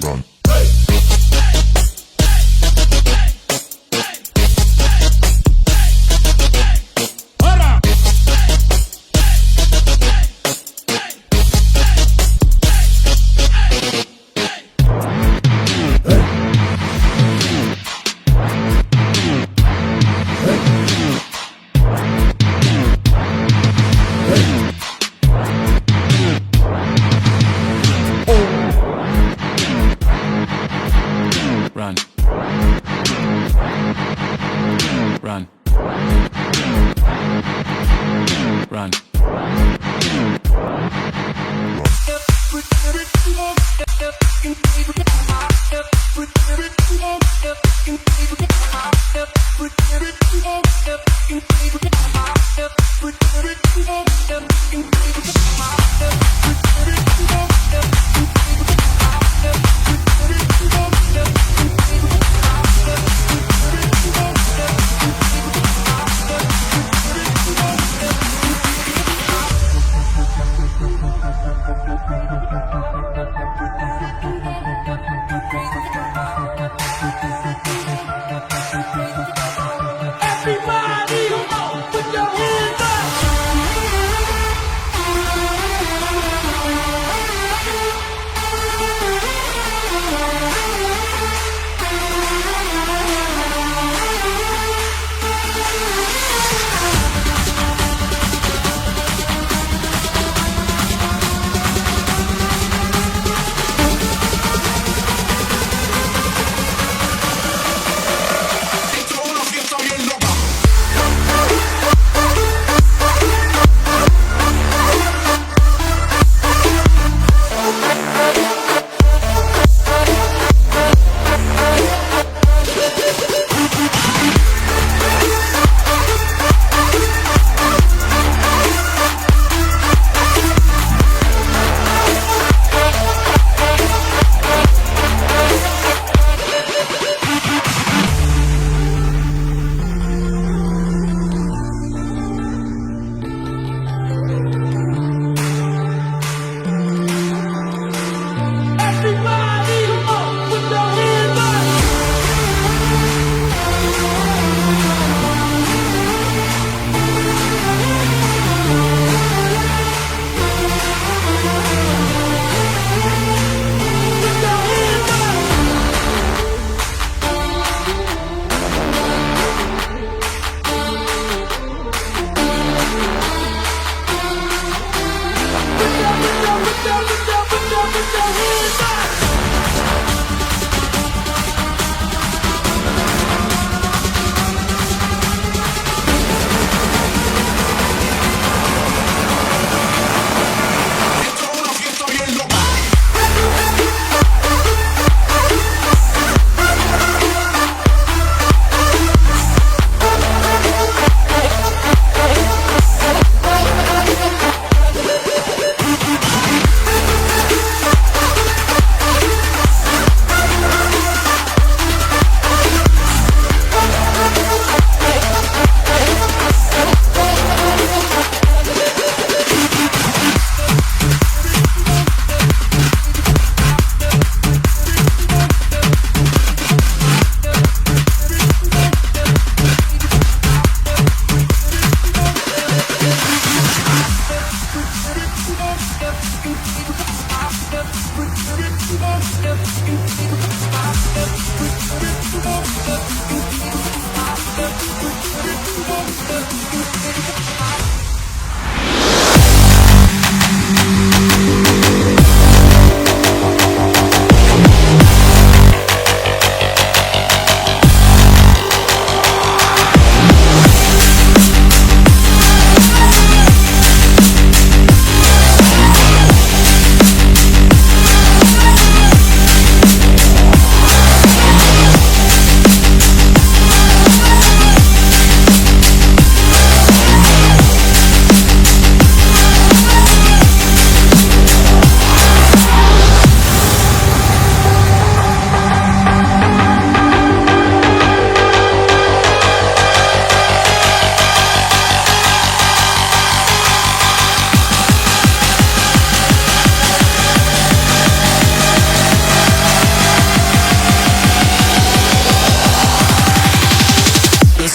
Run.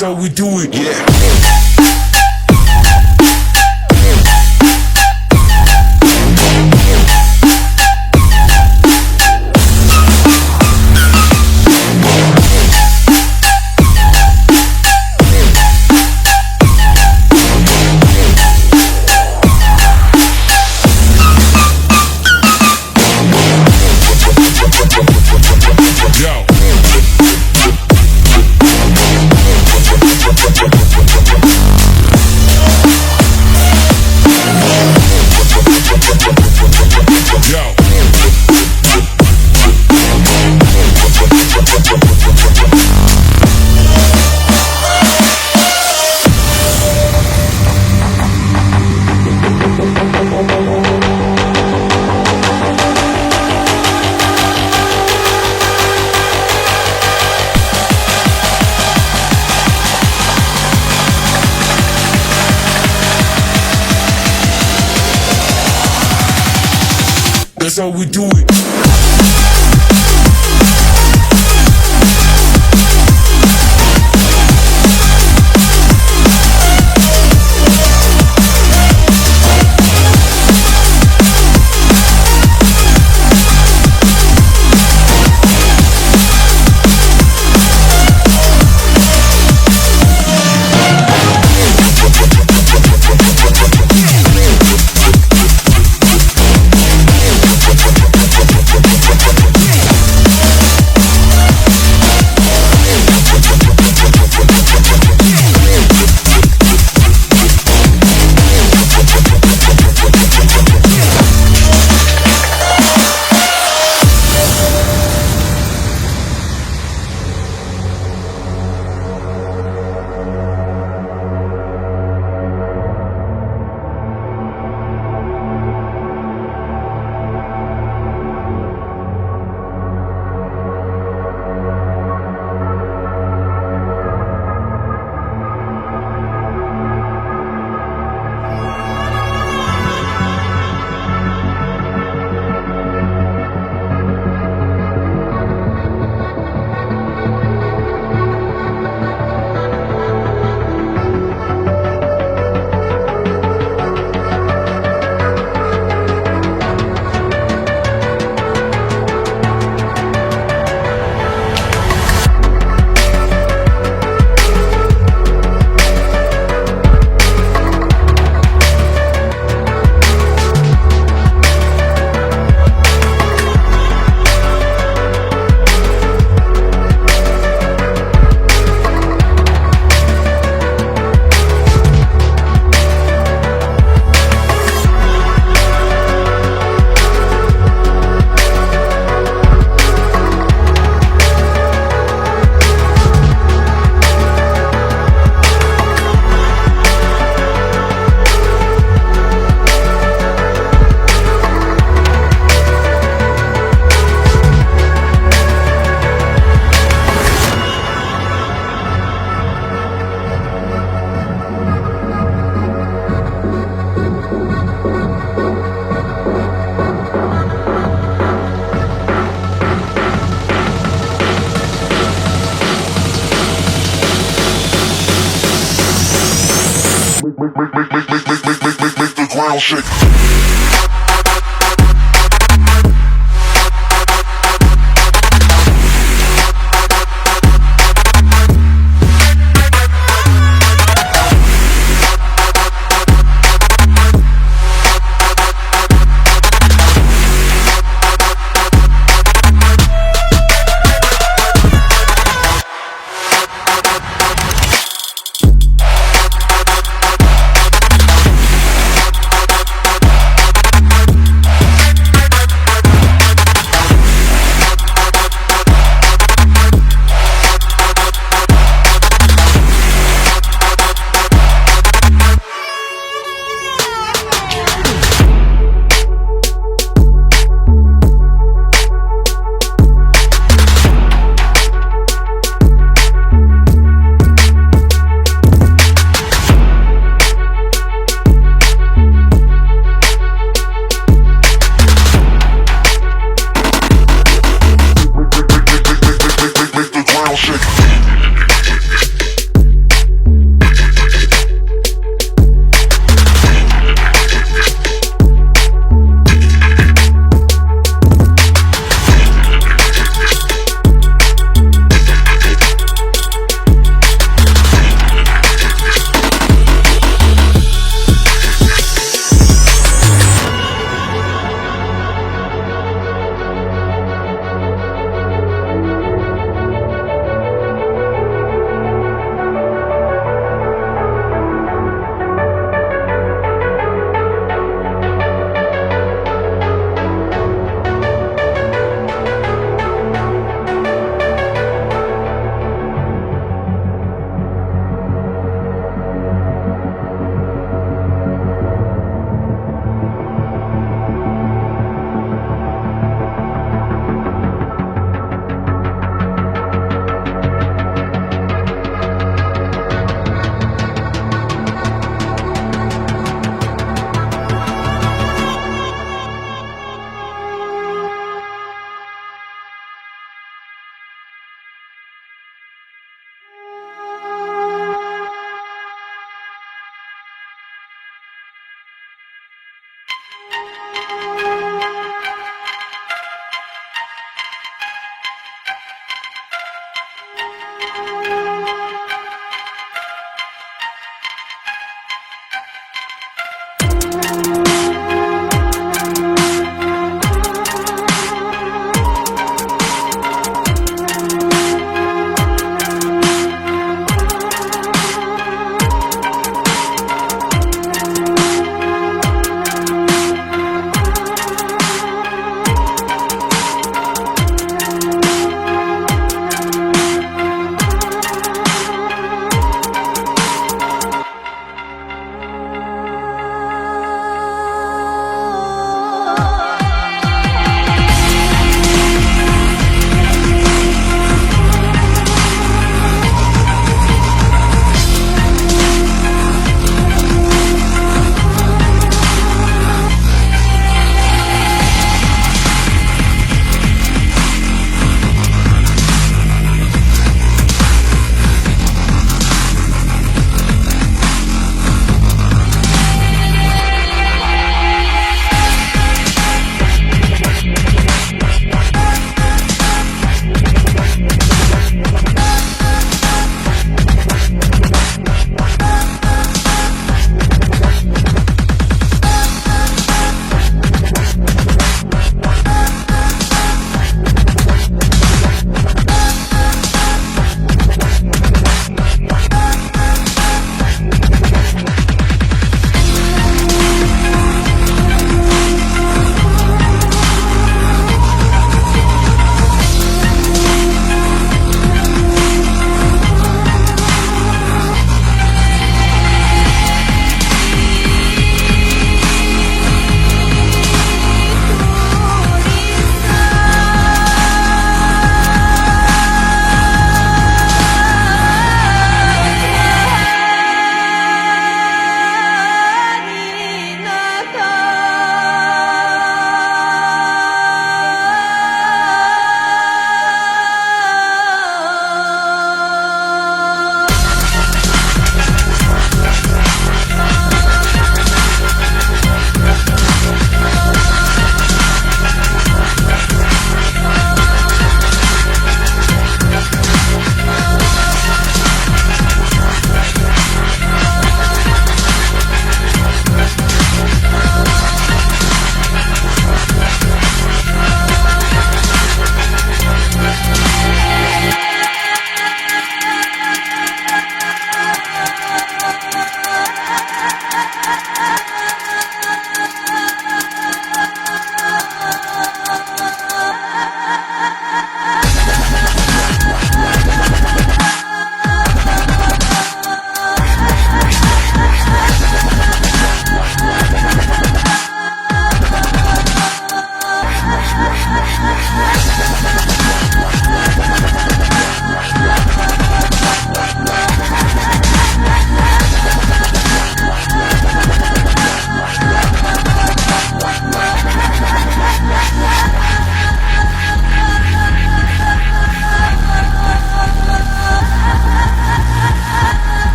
That's how we do it. Yeah. That's how we do it. Make the ground shake.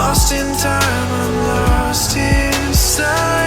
lost in time, I'm lost inside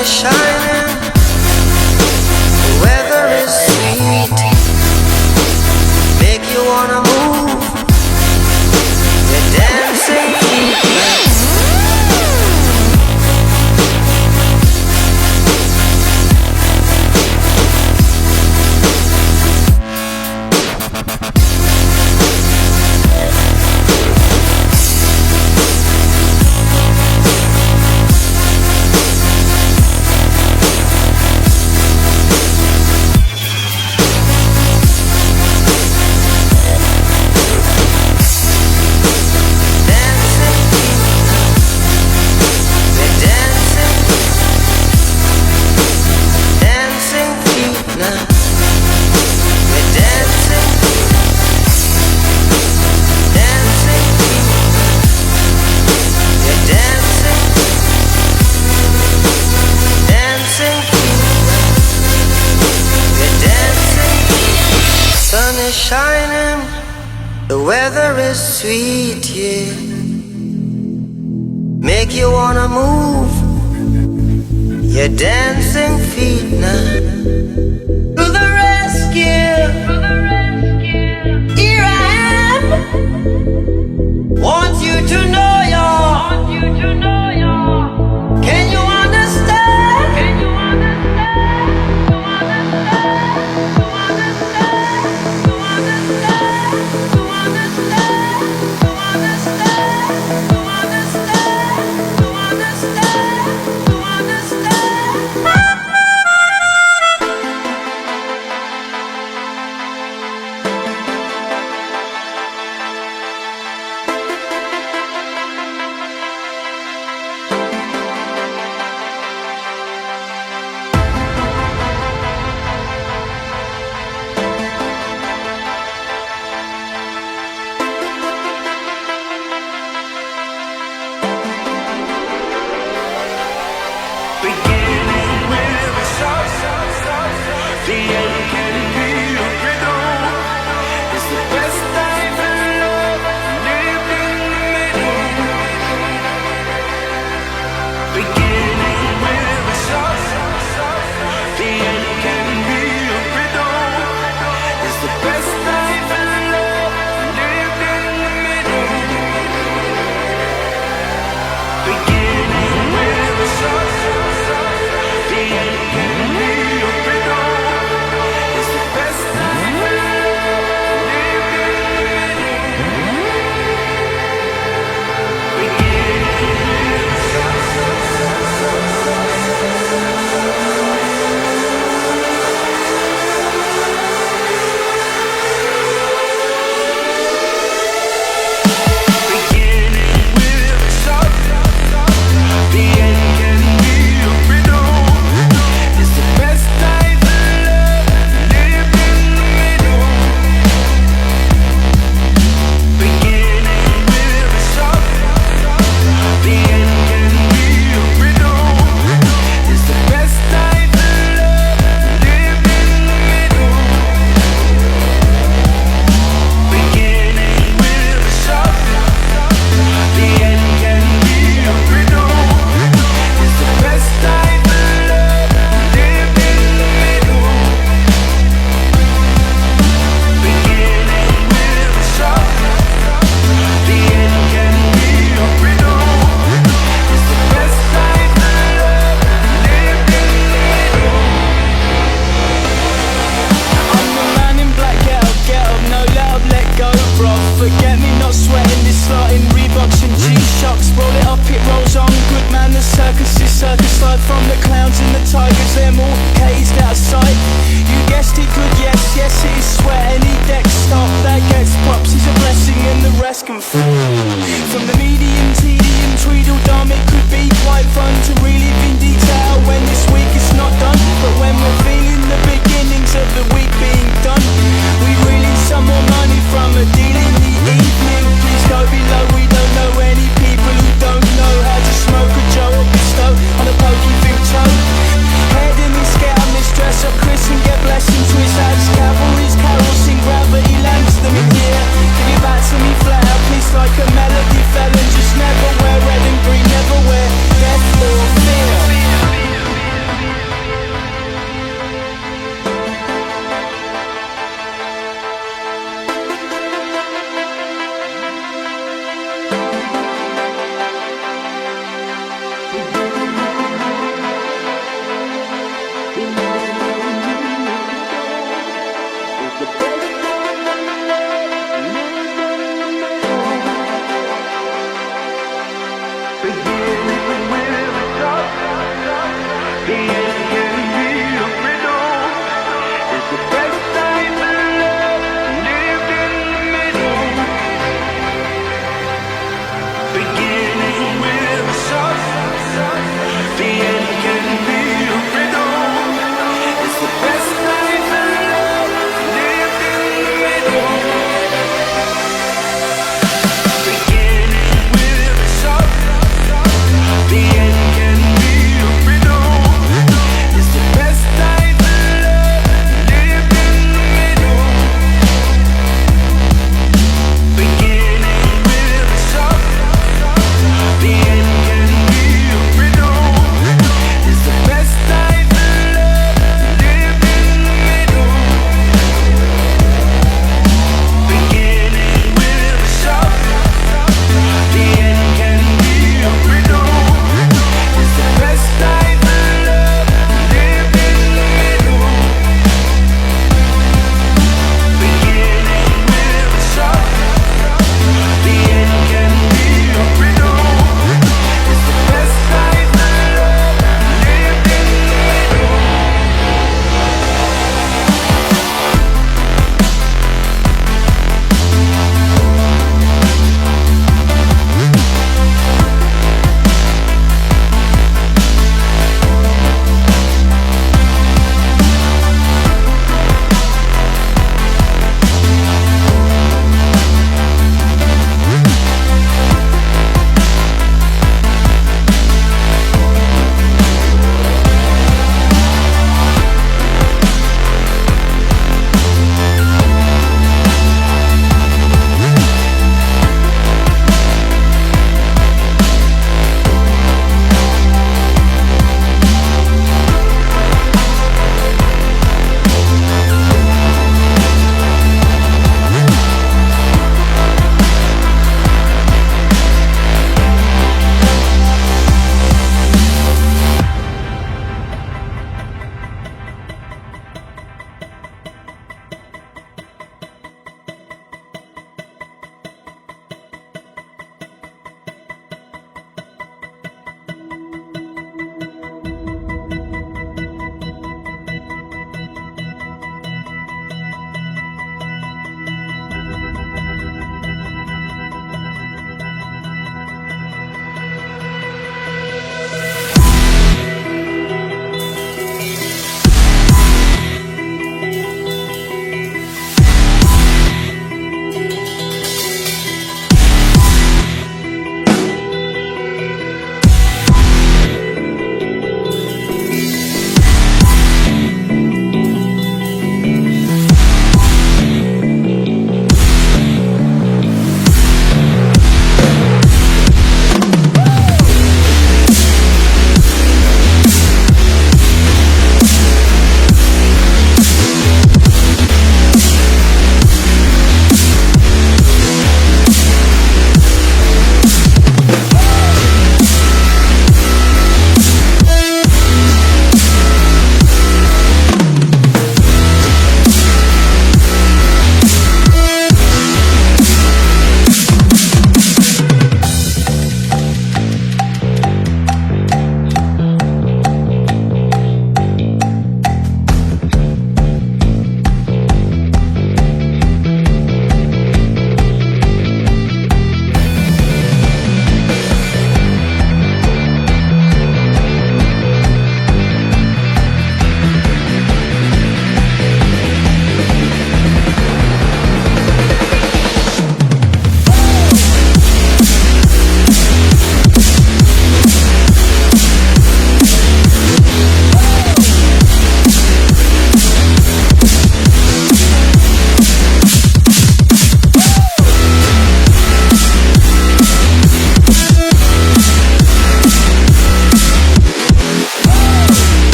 is shining, the weather is sweet, make you wanna move, you're dancing feet. Shining, the weather is sweet, yeah. Make you wanna move, your dancing feet now. To the rescue, here I am. Want you to know can you understand?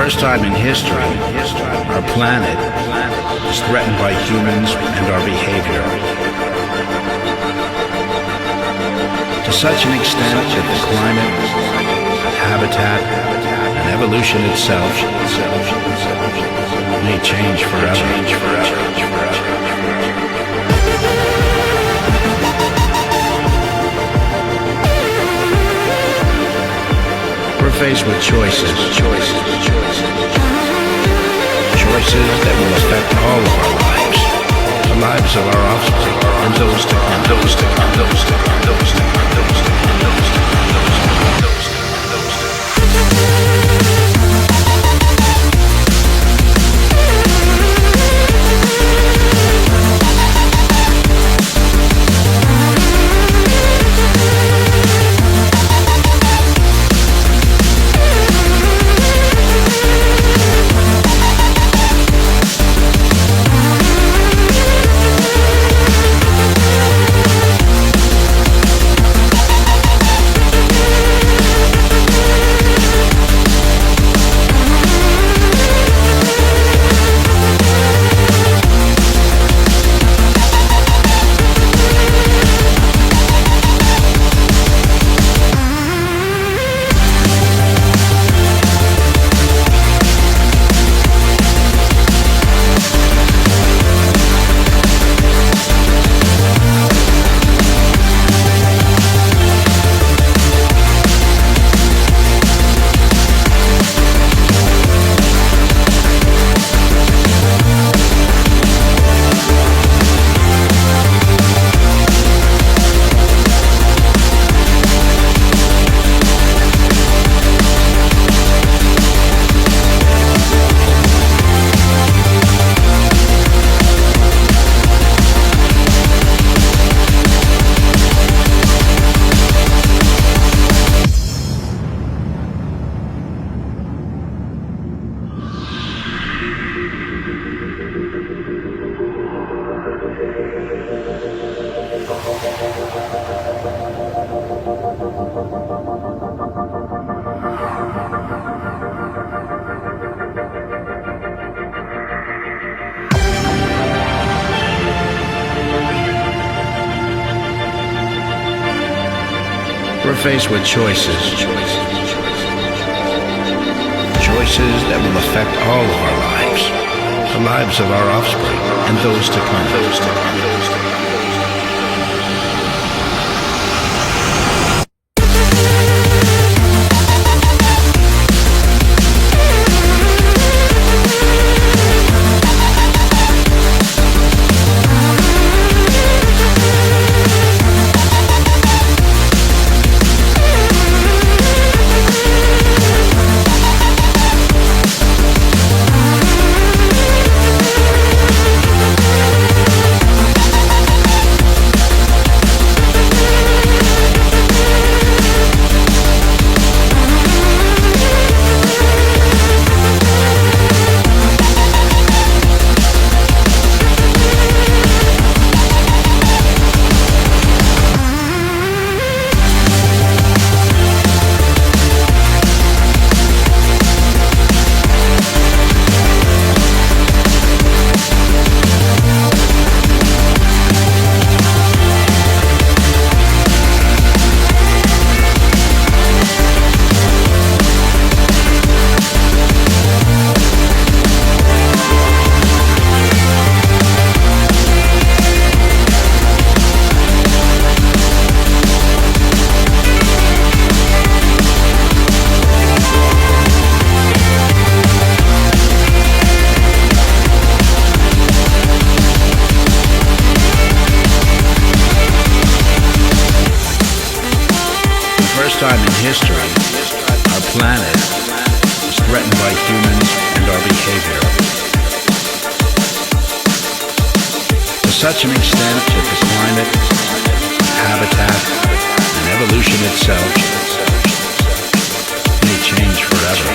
first time in history, our planet is threatened by humans and our behavior. To such an extent that the climate, habitat, and evolution itself may change forever. We're faced with choices that will affect all of our lives, the lives of our offspring, and those to come. We're faced with choices that will affect all of our lives, the lives of our offspring, and those to come. Time in history, our planet is threatened by humans and our behavior. To such an extent that the climate, habitat, and evolution itself may change forever.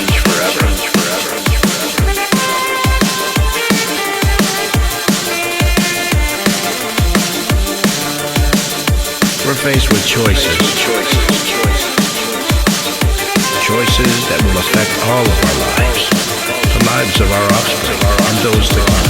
We're faced with choices that will affect all of our lives, lives of our offspring and those to come.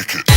kick it.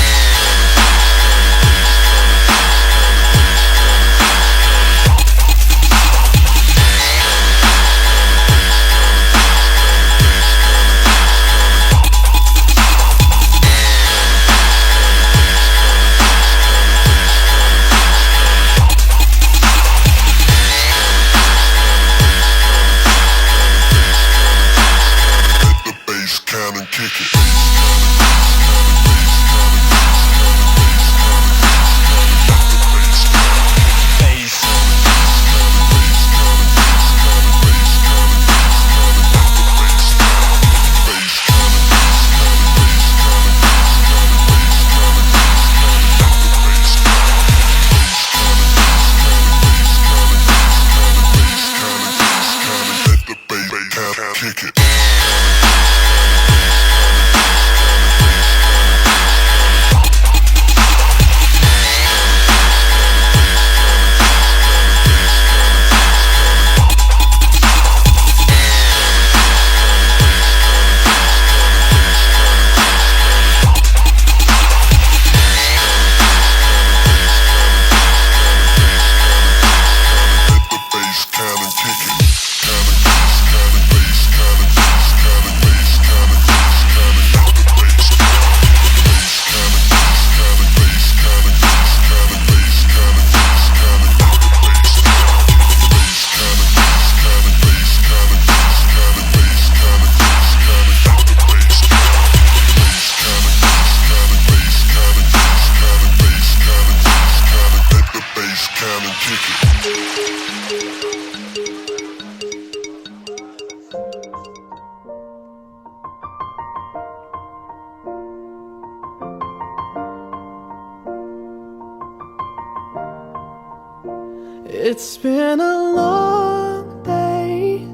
It's been a long day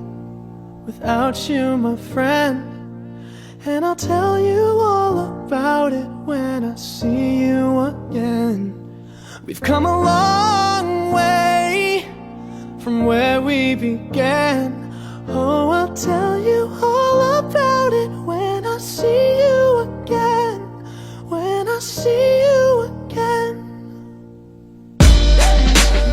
without you, my friend, and I'll tell you all about it when I see you again. We've come a long way from where we began. Oh, I'll tell you all about it when I see you again. When I see you again.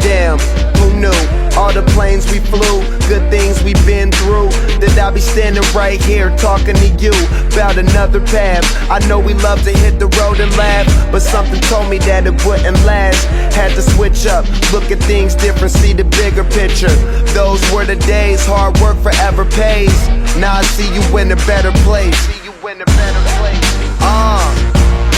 Damn, who knew? All the planes we flew, good things we've been through, that I'll be standing right here talking to you about another path. I know we love to hit the road and laugh, but something told me that it wouldn't last. Had to switch up, look at things different, see the bigger picture. Those were the days, hard work forever pays. Now I see you in a better place.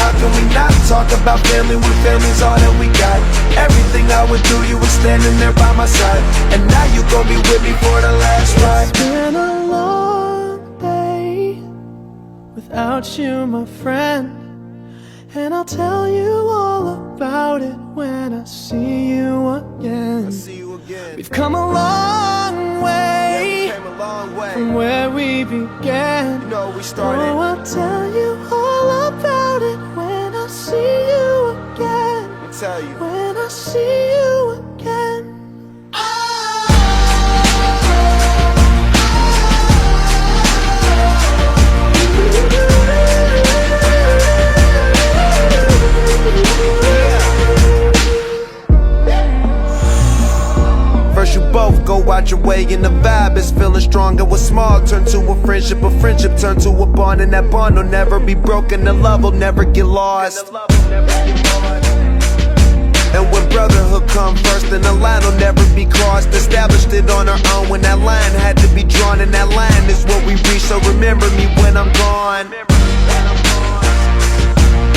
How can we not talk about family when family's all that we got? Everything I would do, you were standing there by my side, and now you gon' be with me for the last ride. It's been a long day without you, my friend, and I'll tell you all about it when I see you again. We've come a long way, from where we began. You know we started. Oh, I'll tell you all about it when I see you again. I'll tell you. When I see you again. First you both go out your way and the vibe is feeling strong. And what's small turn to a friendship turn to a bond, and that bond will never be broken. The love will never get lost. And when brotherhood come first, then the line will never be crossed. Established it on our own when that line had to be drawn, and that line is what we reach. So remember me when I'm gone.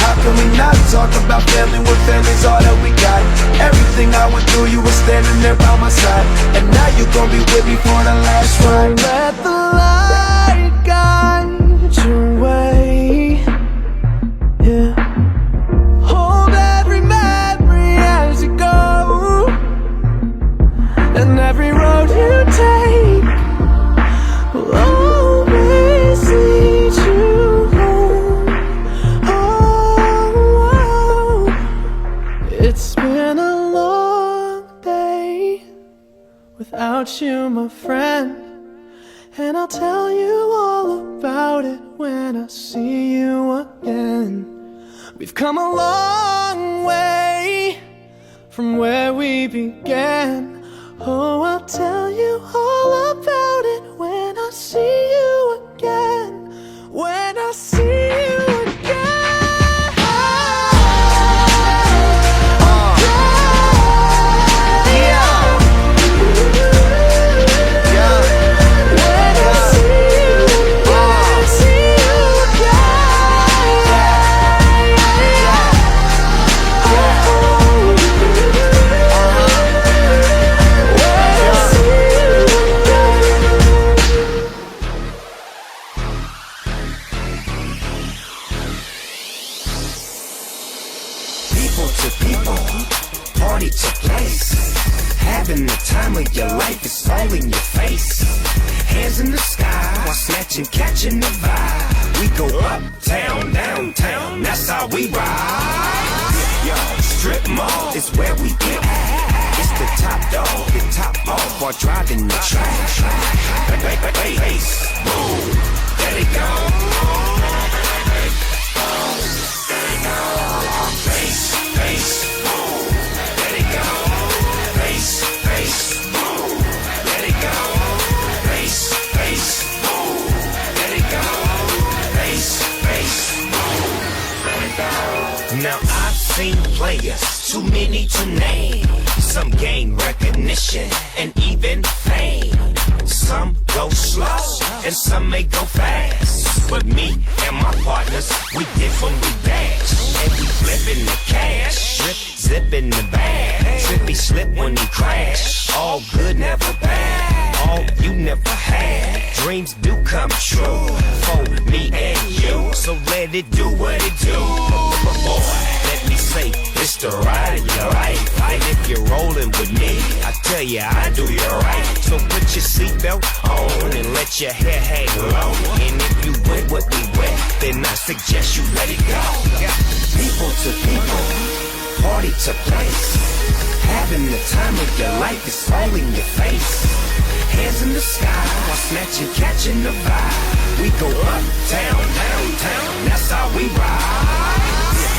How can we not talk about family when family's all that we got? Everything I went through, you were standing there by my side, and now you gon' be with me for the last ride. Let the light guide your way. Yeah. Hold every memory as you go, and every road you take will always lead you home. Oh, it's been a long day without you, my friend, and I'll tell you all about it when I see you again. We've come a long way from where we began. Oh, I'll tell you all about it when I see you again. When I see you again. Party to place, having the time of your life, it's all in your face. Hands in the sky while snatching, catching the vibe. We go uptown, downtown, that's how we ride. Yo, strip mall is where we get at. It's the top dog, the top off while driving the track. Bass, boom, there they go. Bass, bass, boom. Let it go, bass, bass, boom. Let it go, bass, bass, boom. Let it go, bass, bass, boom. Let it go. Now I've seen players, too many to name. Some gain recognition and even fame. Some go slow and some may go fast. But me and my partners, we dip when we dash. And we flipping the cash, zipping the bag. Trippy slip when he crash. All good, never bad. All you never had. Dreams do come true for me and you. So let it do what it do. Boy, let me say, it's the ride of your life. And if you're rolling with me, I tell you I do you right. So put your seatbelt on and let your hair hang low. And if you went what we went, then I suggest you let it go. People to people, party to place. Having the time of your life, is all in your face. Hands in the sky while snatching, catching the vibe. We go uptown, downtown, that's how we ride.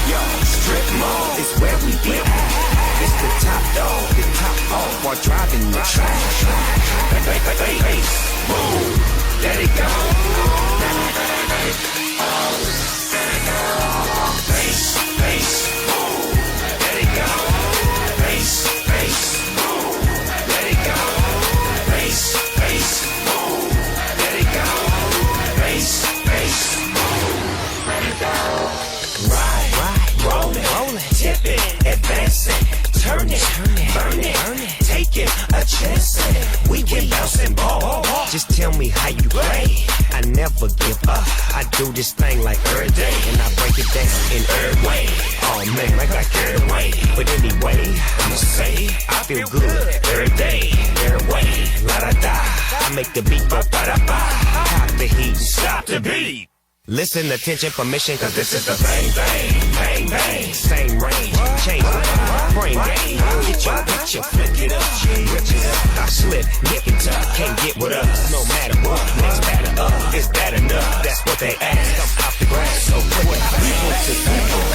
Yo, strip mall is where we get at. It's the top dog, the top off while driving the track. Bass, boom, let it go. Bass, bass, boom, let it go. Bass, bass, boom, let it go. Bass, bass, boom, let it go. Bass, bass, boom, let it go. Ride, rollin', tippin', advancing, turn it, burn it, taking a chance. We can bounce and ball. Just tell me how you play. I never give up. I do this thing like every day, and I break it down in every way. Oh man, I got carried away. But anyway, I'ma say I feel good every day, every way. La da da. I make the beat go ba da ba. Pop the heat, stop the beat. Listen, attention, permission, cause this is the bang, bang, bang, bang. Same range, change the frame game. Get your picture, flick it up, rip it up. I slip, nip it up, can't get with us. No matter what, next batter up, is that enough? That's what they ask, I'm off the grass. So put people to people,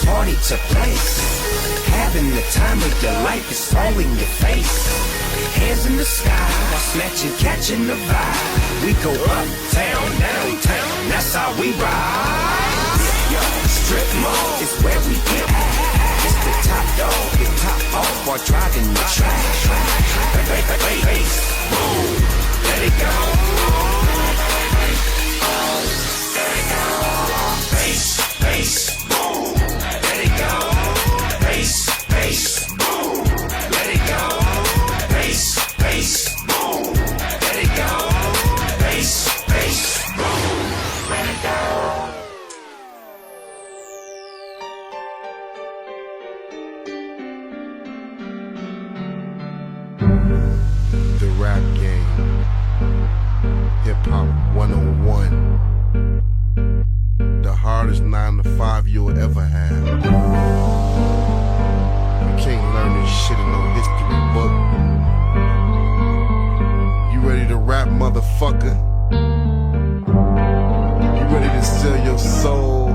party to place. Having the time of your life, is all in your face. Hands in the sky, while snatching, catching the vibe. We go uptown, downtown, that's how we ride. Yo, strip mall is where we get at. It's the top dog, the top off while driving the track. Bass, boom, let it go. Bass, bass, boom, let it go. Bass, bass, boom, let it go. Bass, bass, boom, let it go. Bass, bass, boom, let it go. The rap game, hip hop 101, the hardest 9 to 5 you'll ever have. You can't learn this shit in no history book. You ready to rap, motherfucker? You ready to sell your soul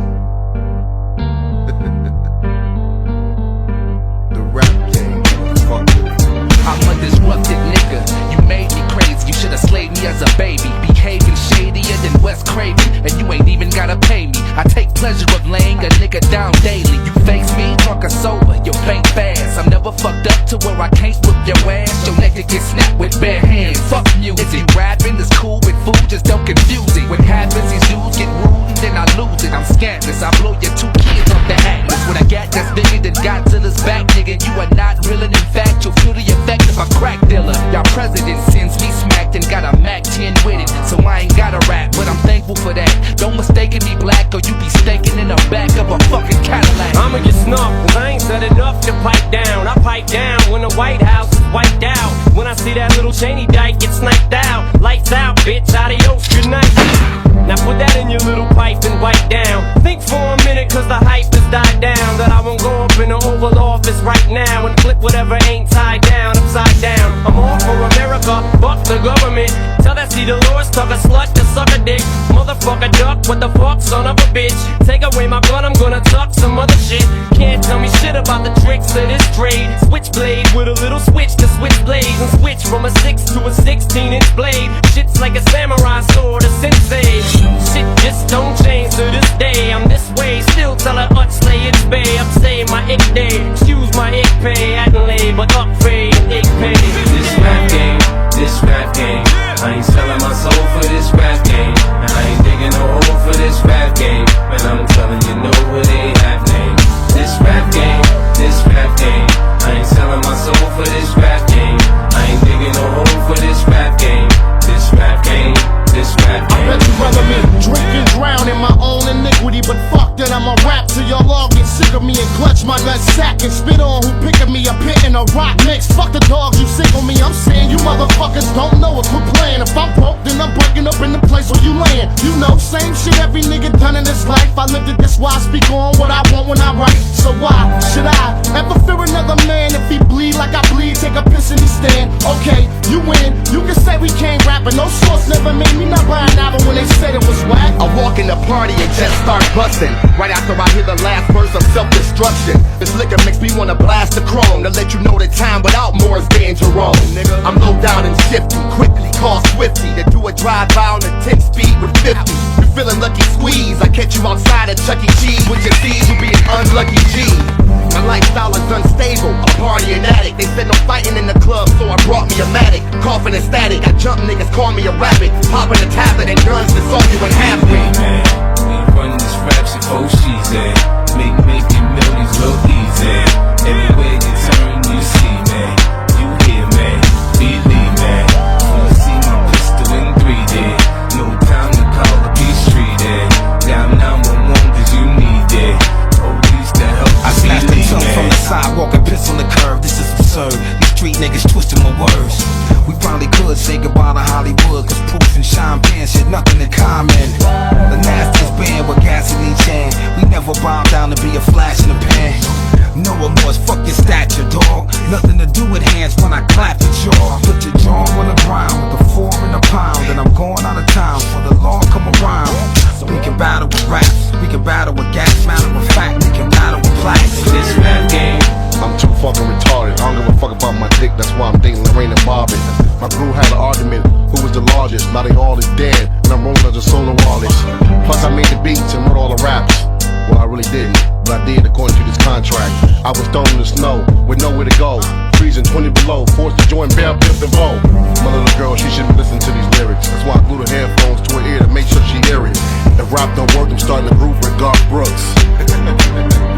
pleasure of laying a nigga down daily. You face me, talking sober, you paint fast. I'm never fucked up to where I can't whip your ass. Your neck get snapped with bare hands. Fuck music. You rapping is cool with food, just don't confuse it. What happens, these dudes get rude and then I lose it. I'm scandalous, I blow your 2 kids off the atlas. When I got that's bigger than Godzilla's back, nigga, you are not real, and in fact, you'll feel the effect of a crack dealer. Y'all president sends me smacked and got a Mac 10 with it, so I ain't gotta rap, but I'm thankful for that. Don't mistake me black, or you be stinking in the back of a fucking Cadillac. I'ma get snuffed, cause I ain't said enough to pipe down. I pipe down when the White House is wiped out. When I see that little Cheney dyke get sniped out. Lights out, bitch, adios, good night. Now put that in your little pipe and wipe down. Think for a minute, cause the hype has died down. That I won't go up in the Oval Office right now and flip whatever ain't tied down upside down. I'm all for America, fuck the government. Tell that see Dolores, tuck a slut to suck a dick. Motherfucker duck, what the fuck, son of a bitch. Take away my gun, I'm gonna tuck some other shit. Can't tell me shit about the tricks of this trade. Switchblade with a little switch to switch blades. And switch from a 6 to a 16-inch blade. Shit's like a samurai sword, a sensei. Shit just don't change to this day. I'm this way, still tell her slay it's bay. I'm saying my ick day. Excuse my ick pay. Adelaide, but upgrade, ick pay. This rap game. I ain't selling my soul for this rap game. And I ain't digging no hole for this rap game. And I'm telling you, no, it ain't happening. This rap game. I ain't selling my soul for this rap game. I ain't digging no hole for this rap game. This rap game. I bet you rather me drink and drown in my own iniquity, but fuck that, I'ma rap till y'all all get sick of me and clutch my nut sack and spit on who picking me a pit in a rock mix. Fuck the dogs, you sick on me, I'm saying you motherfuckers don't know us, we're playing. If I'm broke, then I'm breaking up in the place where you layin'. You know, same shit every nigga done in this life. I lived it, this why I speak on what I want when I write. So why should I ever fear another man? If he bleed like I bleed, take a piss in his stand. Okay, you win, you can say we can't rap, but no source never made me not buy an album when they said it was whack. I walk in the party and just start busting. Right after I hear the last verse of self-destruction. This liquor makes me wanna blast the chrome to let you know that time without more is danger wrong. I'm low down and shifty, quickly call Swifty to do a drive-by on the 10 speed with 50. You feeling lucky squeeze, I catch you outside at Chuck E. Cheese with your C's, you be an unlucky G. My lifestyle is unstable, a party an addict. They said no fighting in the club, so I brought me a Matic. Coughing and static, I jump niggas, call me a rabbit. Popping a tablet and guns to saw you in half. Hey man, we running this rap shit for she's at. Making millions look easy. Everywhere you turn, you see man. You hear man, believe man. Wanna see my pistol in 3D. No time to call the peace street. Down 911 cause you need it. Police to help. I snatched the tongue from the sidewalk and piss on the curb. This is absurd. These street niggas twisting my words. We probably could say goodbye to Hollywood, cause Proof and Sean Penn shit nothing in common. The nastiest band with gas in each hand. We never bow down to be a flash in the pan. No remorse, fuck your stature, dog. Nothing to do with hands when I clap at y'all. Put your jaw on the ground with the 4 in a pound. And I'm going out of town for the law come around. So we can battle with raps, we can battle with gas, matter of fact, we can battle with plaques. This rap game. I'm too fucking retarded. I don't give a fuck about my dick, that's why I'm dating Lorraine and Bobby. My crew had an argument, who was the largest? Now they all is dead, and I'm rolling as a solo artist. Plus I made the beats and wrote all the raps. Well, I really didn't, but I did according to this contract. I was thrown in the snow, with nowhere to go. Freezing 20 below, forced to join Bell, Biff, and Bo. My little girl, she should be listening to these lyrics. That's why I glued the headphones to her ear to make sure she hear it. If rap don't work, I'm starting a group with Garth Brooks.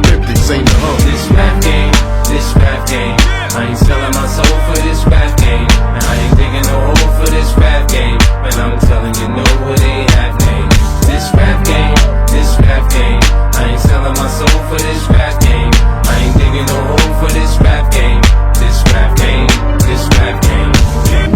50, sing the hook. This rap game. I ain't selling my soul for this rap game. And I ain't digging no hole for this rap game. And I'm telling you, no, it ain't happening. This rap game. I ain't selling my soul for this rap game. I ain't digging no hole for this rap game. This rap game.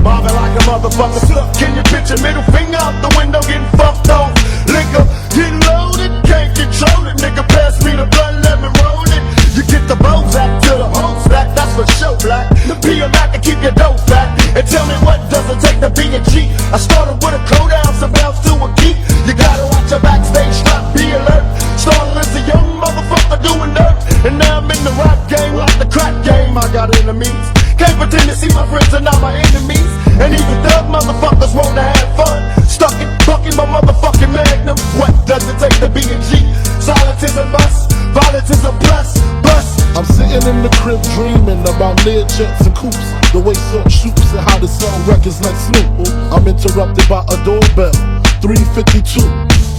Bobbing like a motherfucker, look, can you picture middle finger out the window getting fucked off? Liquor, getting loaded, can't control it. Nigga, pass me the blunt, let me roll it. You get the Bozak to the hoes back, that's for sure, black. The P.O.Mac to keep your dough fat. And tell me what does it take to be a G? I started with a crow down, some bounce to a key. You gotta watch your backstage, not be alert. Started as a young motherfucker doing dirt. And now I'm in the rap game like the crack game. I got enemies. Can't pretend to see my friends and not my enemies. And even thug motherfuckers wanna have fun. Stuck in bucking my motherfucking magnum. What does it take to be a G? Silence is a must, violence is a plus. I'm sitting in the crib dreaming about Learjets and coops, the way Silk shoots and how to sell records like Snoop. I'm interrupted by a doorbell, 3:52.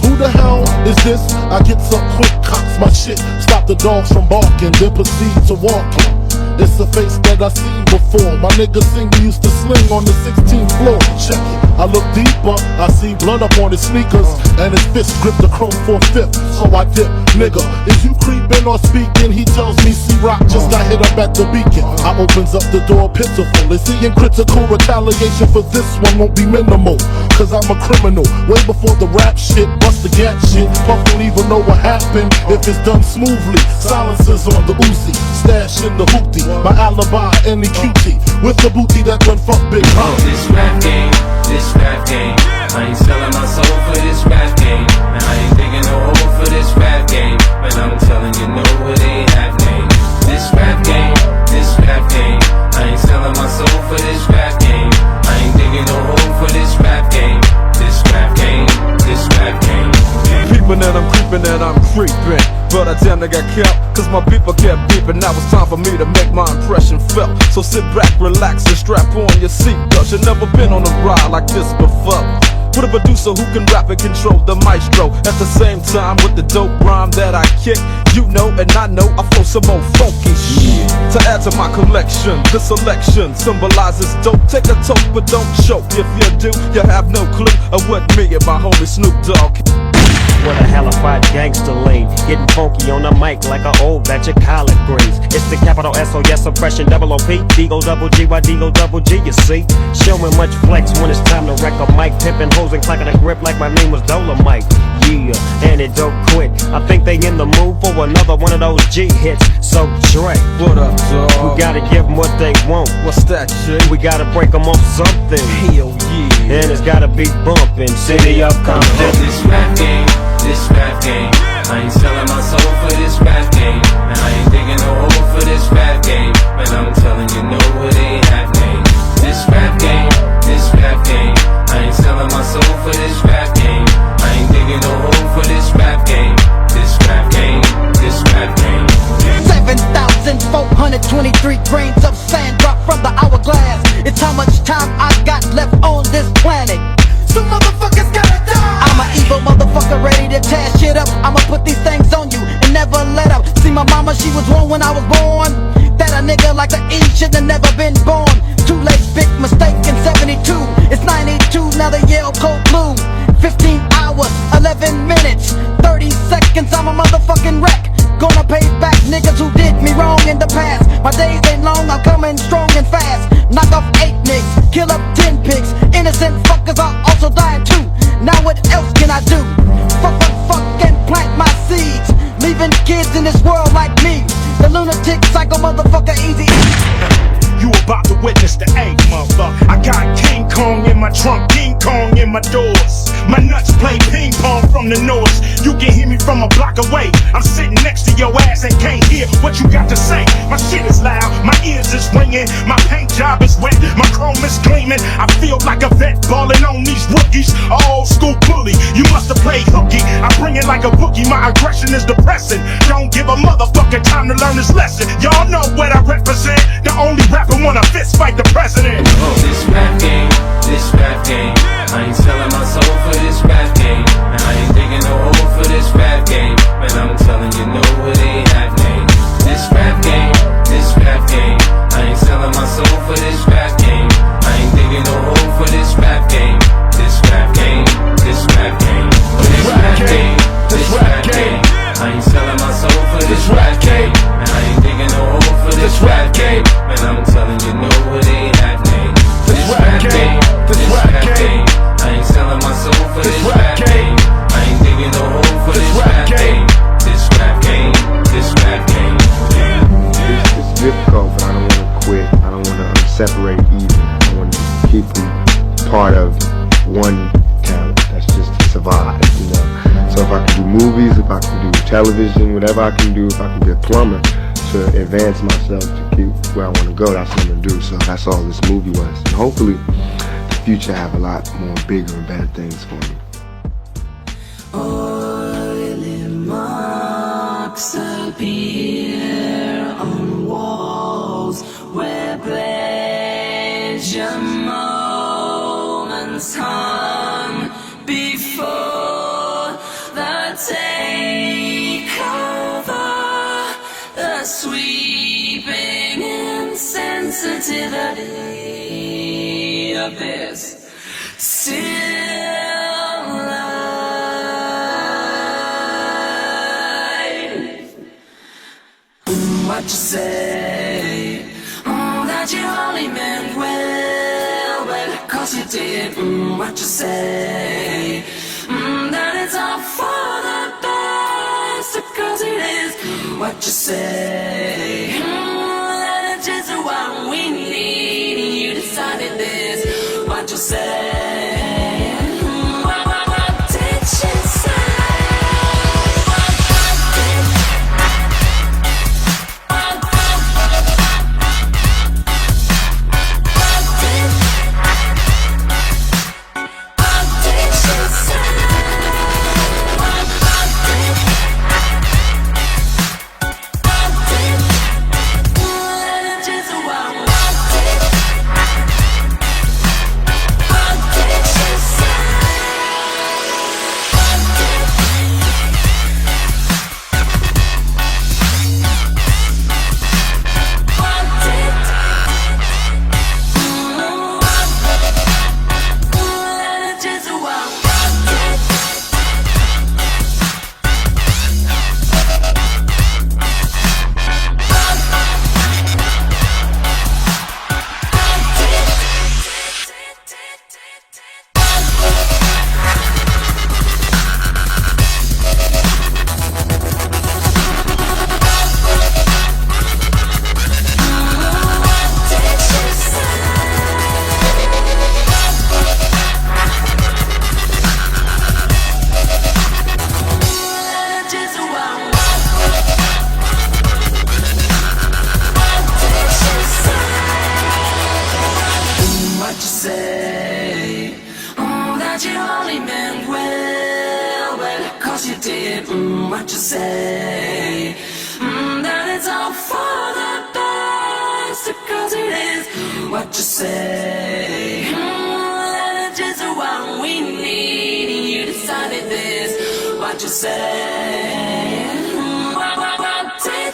Who the hell is this? I get up quick, cocks my shit, stop the dogs from barking, then proceed to walking. It's a face that I seen before. My nigga Singer used to sling on the 16th floor. Check it, I look deeper, I see blood up on his sneakers, and his fist grip the chrome 4/5. So I dip, nigga, is you creeping or speaking? He tells me C-Rock just got hit up at the beacon. I opens up the door pitiful. Is he in critical? Retaliation for this one won't be minimal, cause I'm a criminal. Way before the rap shit, bust the gat shit. Puff don't even know what happened if it's done smoothly. Silencers on the Uzi, stash in the hoopty. My alibi, any cutie, with the booty that done fuck Big Pop. This rap game, I ain't selling my soul for this rap game. And I ain't digging no hole for this rap game. And I'm telling you, no, it ain't happening. This rap game, I ain't selling my soul for this rap game. I ain't digging no hole for this rap game. This rap game. Peeping and I'm creeping and I'm creeping, but I damn near got killed, cause my people kept beeping. Now it's time for me to make my impression felt. So sit back, relax, and strap on your seatbelt. You've never been on a ride like this before, with a producer who can rap and control the maestro. At the same time, with the dope rhyme that I kick, you know and I know I flow some more funky shit. To add to my collection, this selection symbolizes dope. Take a toke but don't choke. If you do, you have no clue of what me and my homie Snoop Dogg. What a halified gangster lane, getting funky on the mic like an old batch of collard greens. It's the capital S-O-S oppression, double O-P, D-O-double-G-Y, D-O-double-G, you see. Showing much flex when it's time to wreck a mic, pimping hoes and clacking a grip like my name was Dolomite. Yeah, and it don't quit. I think they in the mood for another one of those G hits. So Dre, what up, dog? We gotta give them what they want. What's that shit? We gotta break them off something. Hell yeah. And it's gotta be bumping. City of Compton. This rap game, I ain't selling my soul for this rap game. And I ain't digging no hole for this rap game. And I'm telling you, no, it ain't happening. This rap game, I ain't selling my soul for this rap game. I ain't digging no hole for this rap game. This rap game. 7,423 grains of sand dropped from the hourglass. It's how much time I got left on this planet. Some motherfuckers gotta die. I'm an evil motherfucker ready to tear shit up. I'ma put these things on you and never let up. See my mama, she was one when I was born. That a nigga like the E should have never been born. Too late, big mistake in 72. It's 92, now they yell cold blue. 15 hours, 11 minutes, 30 seconds, I'm a motherfucking wreck. Gonna pay back niggas who did me wrong in the past. My days ain't long, I'm coming strong and fast. Knock off 8 niggas, kill up 10 pigs. Innocent fuckers are also dying too. Now what else can I do? Fuck and plant my seeds, leaving kids in this world like me. The lunatic psycho motherfucker easy. You about to witness the A, motherfucker. I got King Kong in my trunk, King Kong in my doors. My nuts play ping pong from the noise. You can hear me from a block away. I'm sitting next to your ass and can't hear what you got to say. My shit is loud, my ears is ringing. My paint job is wet, my chrome is gleaming. I feel like a vet balling on these rookies. Old school bully, you must have played hooky. I bring it like a bookie, my aggression is depressing. Don't give a motherfucker time to learn this lesson. Y'all know what I represent. The only rapper wanna fist fight the president. This rap game, I ain't selling my soul for this rap game. And I ain't digging no hole for this rap game. And I'm telling you, no, it ain't happening. This rap game, I ain't selling my soul for this rap game. I ain't digging no hole for this rap game. This rap game. I ain't selling my soul for this rap game. And I ain't digging no hole for this rap game. And I'm telling you, no, it ain't happening. This rap game. I ain't selling my soul for this rap game. I ain't digging no hole for this rap game. This rap game. It's difficult, but I don't want to quit. I don't want to separate either. I want to keep them part of one talent. That's just to survive, you know. So if I can do movies, if I can do television, whatever I can do, if I can be a plumber to advance myself to keep where I want to go, that's what I'm going to do. So that's all this movie was. And hopefully the future have a lot more bigger and better things for me. All in my disappear on walls where pleasure moments hung before the takeover, the sweeping insensitivity of this still life. What you say? That you only meant well, well, 'cause you did. What you say? That it's all for the best, 'cause it is. What you say? That it's just what we need, and you decided this. What you say? What did you say? What you say? That it's all for the best, 'cause it is. What you say? That it's just what we need, and you decided this. What you say? What did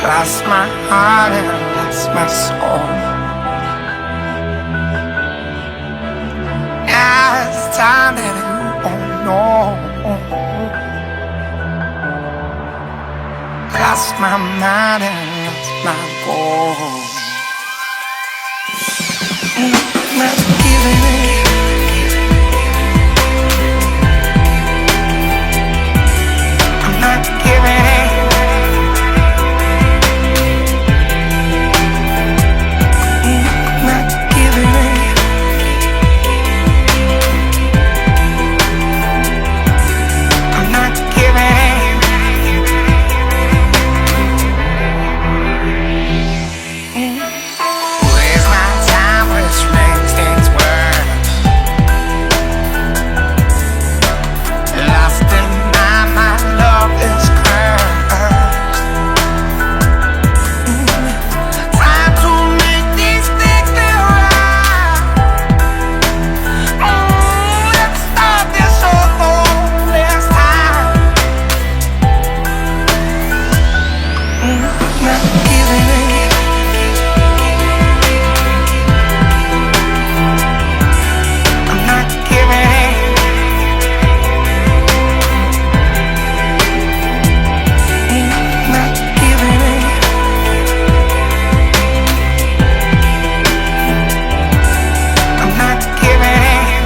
lost my heart and I lost my soul. Now it's time that you won't know. Lost my mind and lost my goal. Not giving it. I'm not giving it. Not giving it. I'm not giving it. Where's my time? Which makes things worse. Lost in my love is cursed. Trying to make these things feel right. Let's start this all this time. Not giving it. I'm not giving it. Not giving it. I'm not giving it.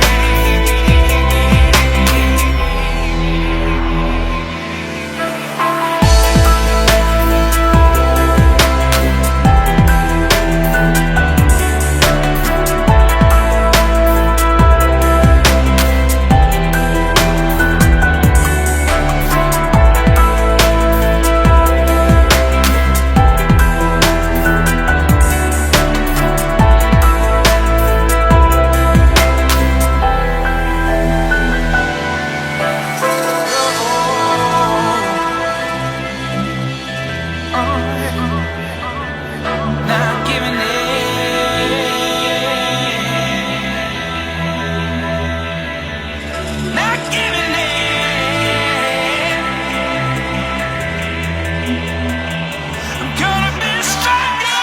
Not giving it. Not giving it. I'm gonna be stronger.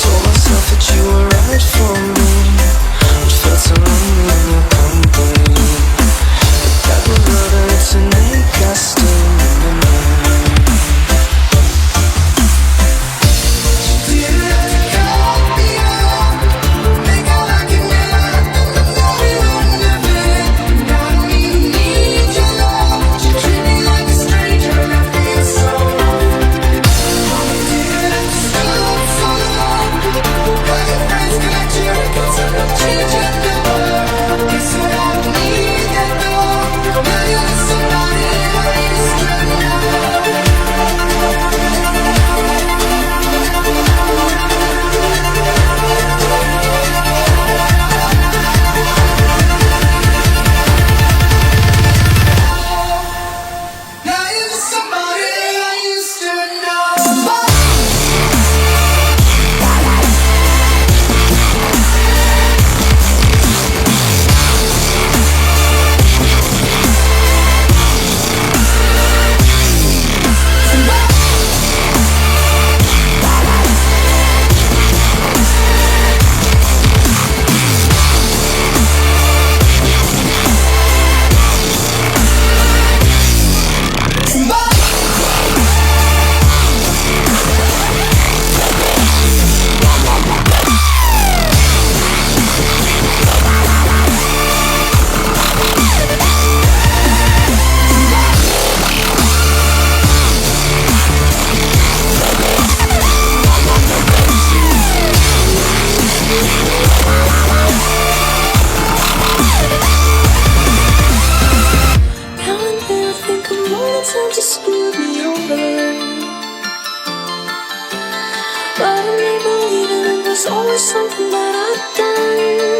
Told myself that you were right for me. It felt so lonely in your company. But that was love and it's an ache I still remember. But I may believe it was always something that I'd done.